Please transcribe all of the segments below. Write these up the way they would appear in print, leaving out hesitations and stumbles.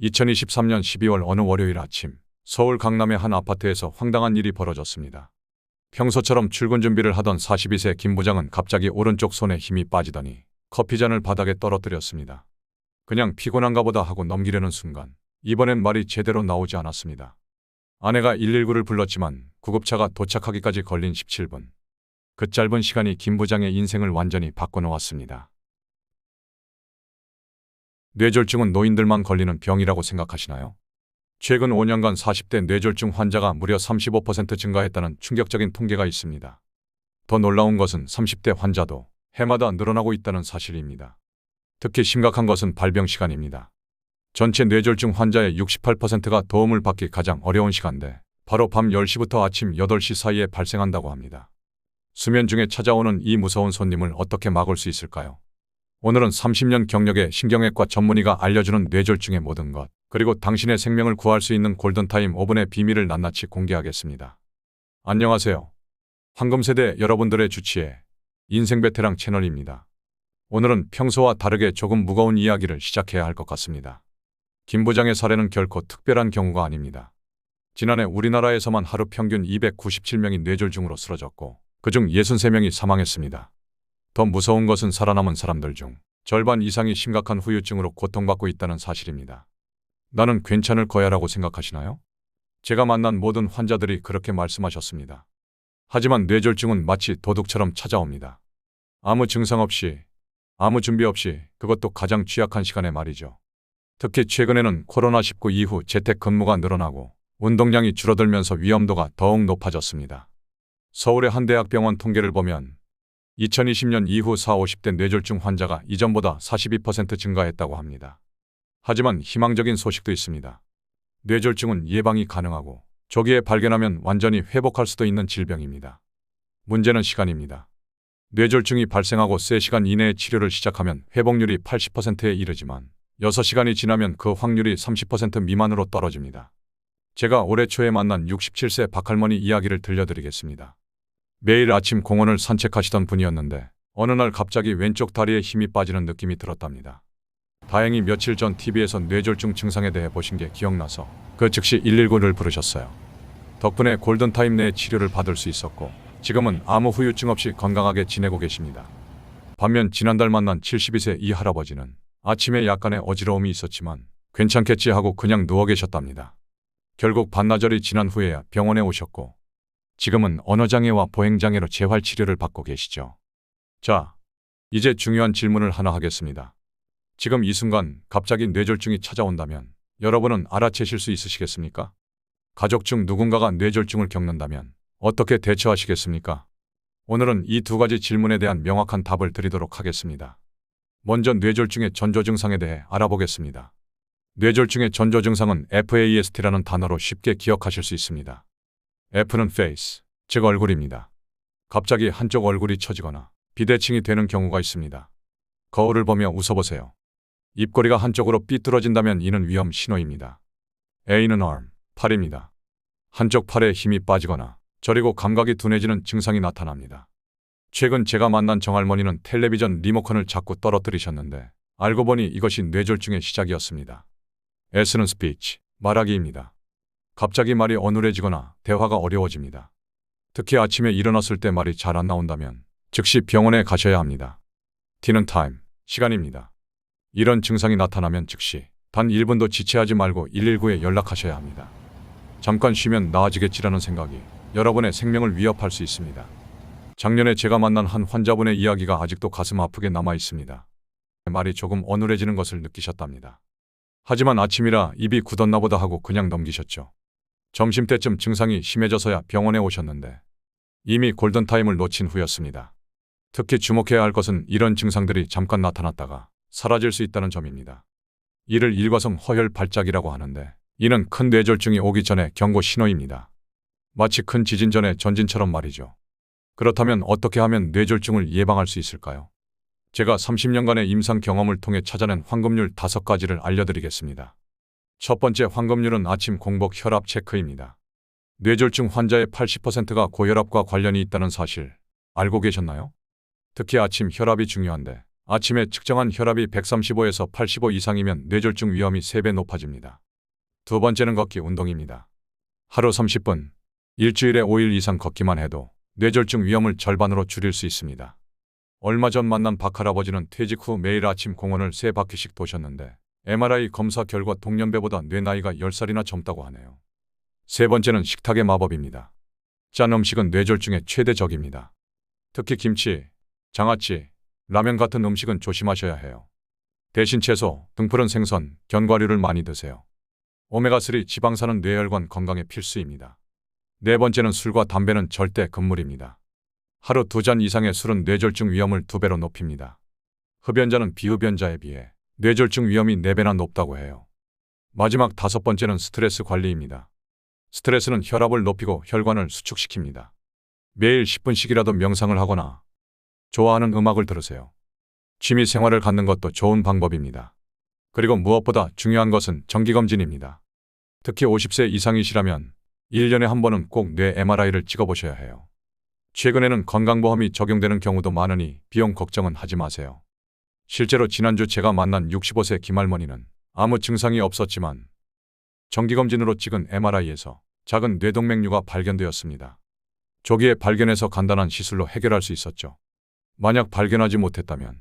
2023년 12월 어느 월요일 아침 서울 강남의 한 아파트에서 황당한 일이 벌어졌습니다. 평소처럼 출근 준비를 하던 42세 김 부장은 갑자기 오른쪽 손에 힘이 빠지더니 커피잔을 바닥에 떨어뜨렸습니다. 그냥 피곤한가 보다 하고 넘기려는 순간 이번엔 말이 제대로 나오지 않았습니다. 아내가 119를 불렀지만 구급차가 도착하기까지 걸린 17분. 그 짧은 시간이 김 부장의 인생을 완전히 바꿔놓았습니다. 뇌졸중은 노인들만 걸리는 병이라고 생각하시나요? 최근 5년간 40대 뇌졸중 환자가 무려 35% 증가했다는 충격적인 통계가 있습니다. 더 놀라운 것은 30대 환자도 해마다 늘어나고 있다는 사실입니다. 특히 심각한 것은 발병 시간입니다. 전체 뇌졸중 환자의 68%가 도움을 받기 가장 어려운 시간대, 바로 밤 10시부터 아침 8시 사이에 발생한다고 합니다. 수면 중에 찾아오는 이 무서운 손님을 어떻게 막을 수 있을까요? 오늘은 30년 경력의 신경외과 전문의가 알려주는 뇌졸중의 모든 것, 그리고 당신의 생명을 구할 수 있는 골든타임 5분의 비밀을 낱낱이 공개하겠습니다. 안녕하세요. 황금세대 여러분들의 주치의 인생 베테랑 채널입니다. 오늘은 평소와 다르게 조금 무거운 이야기를 시작해야 할 것 같습니다. 김 부장의 사례는 결코 특별한 경우가 아닙니다. 지난해 우리나라에서만 하루 평균 297명이 뇌졸중으로 쓰러졌고 그중 63명이 사망했습니다. 더 무서운 것은 살아남은 사람들 중 절반 이상이 심각한 후유증으로 고통받고 있다는 사실입니다. 나는 괜찮을 거야라고 생각하시나요? 제가 만난 모든 환자들이 그렇게 말씀하셨습니다. 하지만 뇌졸중은 마치 도둑처럼 찾아옵니다. 아무 증상 없이, 아무 준비 없이, 그것도 가장 취약한 시간에 말이죠. 특히 최근에는 코로나19 이후 재택근무가 늘어나고 운동량이 줄어들면서 위험도가 더욱 높아졌습니다. 서울의 한 대학병원 통계를 보면 2020년 이후 40, 50대 뇌졸중 환자가 이전보다 42% 증가했다고 합니다. 하지만 희망적인 소식도 있습니다. 뇌졸중은 예방이 가능하고 조기에 발견하면 완전히 회복할 수도 있는 질병입니다. 문제는 시간입니다. 뇌졸중이 발생하고 3시간 이내에 치료를 시작하면 회복률이 80%에 이르지만 6시간이 지나면 그 확률이 30% 미만으로 떨어집니다. 제가 올해 초에 만난 67세 박할머니 이야기를 들려드리겠습니다. 매일 아침 공원을 산책하시던 분이었는데 어느 날 갑자기 왼쪽 다리에 힘이 빠지는 느낌이 들었답니다. 다행히 며칠 전 TV에서 뇌졸중 증상에 대해 보신 게 기억나서 그 즉시 119를 부르셨어요. 덕분에 골든타임 내에 치료를 받을 수 있었고 지금은 아무 후유증 없이 건강하게 지내고 계십니다. 반면 지난달 만난 72세 이 할아버지는 아침에 약간의 어지러움이 있었지만 괜찮겠지 하고 그냥 누워 계셨답니다. 결국 반나절이 지난 후에야 병원에 오셨고 지금은 언어장애와 보행장애로 재활치료를 받고 계시죠. 자, 이제 중요한 질문을 하나 하겠습니다. 지금 이 순간 갑자기 뇌졸중이 찾아온다면 여러분은 알아채실 수 있으시겠습니까? 가족 중 누군가가 뇌졸중을 겪는다면 어떻게 대처하시겠습니까? 오늘은 이 두 가지 질문에 대한 명확한 답을 드리도록 하겠습니다. 먼저 뇌졸중의 전조 증상에 대해 알아보겠습니다. 뇌졸중의 전조 증상은 FAST라는 단어로 쉽게 기억하실 수 있습니다. F는 face, 즉 얼굴입니다. 갑자기 한쪽 얼굴이 처지거나 비대칭이 되는 경우가 있습니다. 거울을 보며 웃어보세요. 입꼬리가 한쪽으로 삐뚤어진다면 이는 위험 신호입니다. A는 arm, 팔입니다. 한쪽 팔에 힘이 빠지거나 저리고 감각이 둔해지는 증상이 나타납니다. 최근 제가 만난 정할머니는 텔레비전 리모컨을 자꾸 떨어뜨리셨는데 알고 보니 이것이 뇌졸중의 시작이었습니다. S는 speech, 말하기입니다. 갑자기 말이 어눌해지거나 대화가 어려워집니다. 특히 아침에 일어났을 때 말이 잘 안 나온다면 즉시 병원에 가셔야 합니다. T는 time, 시간입니다. 이런 증상이 나타나면 즉시 단 1분도 지체하지 말고 119에 연락하셔야 합니다. 잠깐 쉬면 나아지겠지라는 생각이 여러분의 생명을 위협할 수 있습니다. 작년에 제가 만난 한 환자분의 이야기가 아직도 가슴 아프게 남아 있습니다. 말이 조금 어눌해지는 것을 느끼셨답니다. 하지만 아침이라 입이 굳었나 보다 하고 그냥 넘기셨죠. 점심때쯤 증상이 심해져서야 병원에 오셨는데 이미 골든타임을 놓친 후였습니다. 특히 주목해야 할 것은 이런 증상들이 잠깐 나타났다가 사라질 수 있다는 점입니다. 이를 일과성 허혈 발작이라고 하는데 이는 큰 뇌졸중이 오기 전에 경고 신호입니다. 마치 큰 지진 전의 전진처럼 말이죠. 그렇다면 어떻게 하면 뇌졸중을 예방할 수 있을까요? 제가 30년간의 임상 경험을 통해 찾아낸 황금률 5가지를 알려드리겠습니다. 첫 번째 황금률은 아침 공복 혈압 체크입니다. 뇌졸중 환자의 80%가 고혈압과 관련이 있다는 사실 알고 계셨나요? 특히 아침 혈압이 중요한데 아침에 측정한 혈압이 135에서 85 이상이면 뇌졸중 위험이 3배 높아집니다. 두 번째는 걷기 운동입니다. 하루 30분, 일주일에 5일 이상 걷기만 해도 뇌졸중 위험을 절반으로 줄일 수 있습니다. 얼마 전 만난 박할아버지는 퇴직 후 매일 아침 공원을 3바퀴씩 도셨는데 MRI 검사 결과 동년배보다 뇌 나이가 10살이나 젊다고 하네요. 세 번째는 식탁의 마법입니다. 짠 음식은 뇌졸중의 최대 적입니다. 특히 김치, 장아찌, 라면 같은 음식은 조심하셔야 해요. 대신 채소, 등푸른 생선, 견과류를 많이 드세요. 오메가3 지방산은 뇌혈관 건강에 필수입니다. 네 번째는 술과 담배는 절대 금물입니다. 하루 2잔 이상의 술은 뇌졸중 위험을 2배로 높입니다. 흡연자는 비흡연자에 비해 뇌졸중 위험이 4배나 높다고 해요. 마지막 5번째는 스트레스 관리입니다. 스트레스는 혈압을 높이고 혈관을 수축시킵니다. 매일 10분씩이라도 명상을 하거나 좋아하는 음악을 들으세요. 취미 생활을 갖는 것도 좋은 방법입니다. 그리고 무엇보다 중요한 것은 정기검진입니다. 특히 50세 이상이시라면 1년에 한 번은 꼭 뇌 MRI를 찍어보셔야 해요. 최근에는 건강보험이 적용되는 경우도 많으니 비용 걱정은 하지 마세요. 실제로 지난주 제가 만난 65세 김할머니는 아무 증상이 없었지만 정기검진으로 찍은 MRI에서 작은 뇌동맥류가 발견되었습니다. 조기에 발견해서 간단한 시술로 해결할 수 있었죠. 만약 발견하지 못했다면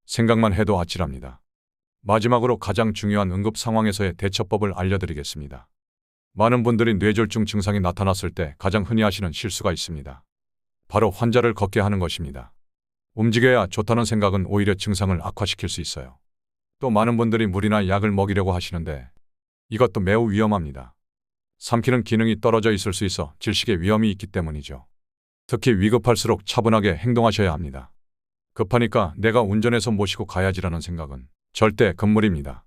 생각만 해도 아찔합니다. 마지막으로 가장 중요한 응급 상황에서의 대처법을 알려드리겠습니다. 많은 분들이 뇌졸중 증상이 나타났을 때 가장 흔히 하시는 실수가 있습니다. 바로 환자를 걷게 하는 것입니다. 움직여야 좋다는 생각은 오히려 증상을 악화시킬 수 있어요. 또 많은 분들이 물이나 약을 먹이려고 하시는데 이것도 매우 위험합니다. 삼키는 기능이 떨어져 있을 수 있어 질식의 위험이 있기 때문이죠. 특히 위급할수록 차분하게 행동하셔야 합니다. 급하니까 내가 운전해서 모시고 가야지라는 생각은 절대 금물입니다.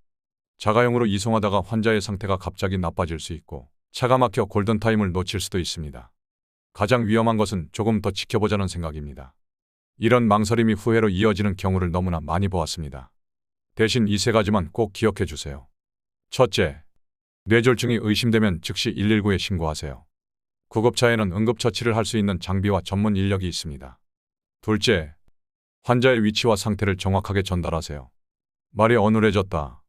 자가용으로 이송하다가 환자의 상태가 갑자기 나빠질 수 있고 차가 막혀 골든타임을 놓칠 수도 있습니다. 가장 위험한 것은 조금 더 지켜보자는 생각입니다. 이런 망설임이 후회로 이어지는 경우를 너무나 많이 보았습니다. 대신 이 3가지만 꼭 기억해 주세요. 첫째, 뇌졸중이 의심되면 즉시 119에 신고하세요. 구급차에는 응급처치를 할 수 있는 장비와 전문 인력이 있습니다. 둘째, 환자의 위치와 상태를 정확하게 전달하세요. 말이 어눌해졌다,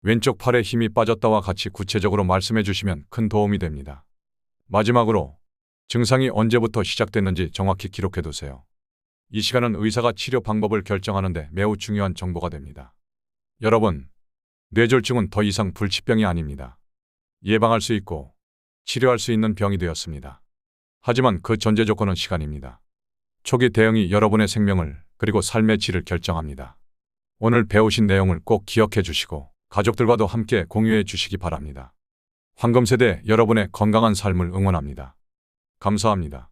왼쪽 팔에 힘이 빠졌다와 같이 구체적으로 말씀해 주시면 큰 도움이 됩니다. 마지막으로 증상이 언제부터 시작됐는지 정확히 기록해 두세요. 이 시간은 의사가 치료 방법을 결정하는데 매우 중요한 정보가 됩니다. 여러분, 뇌졸중은 더 이상 불치병이 아닙니다. 예방할 수 있고 치료할 수 있는 병이 되었습니다. 하지만 그 전제 조건은 시간입니다. 초기 대응이 여러분의 생명을 그리고 삶의 질을 결정합니다. 오늘 배우신 내용을 꼭 기억해 주시고 가족들과도 함께 공유해 주시기 바랍니다. 황금세대 여러분의 건강한 삶을 응원합니다. 감사합니다.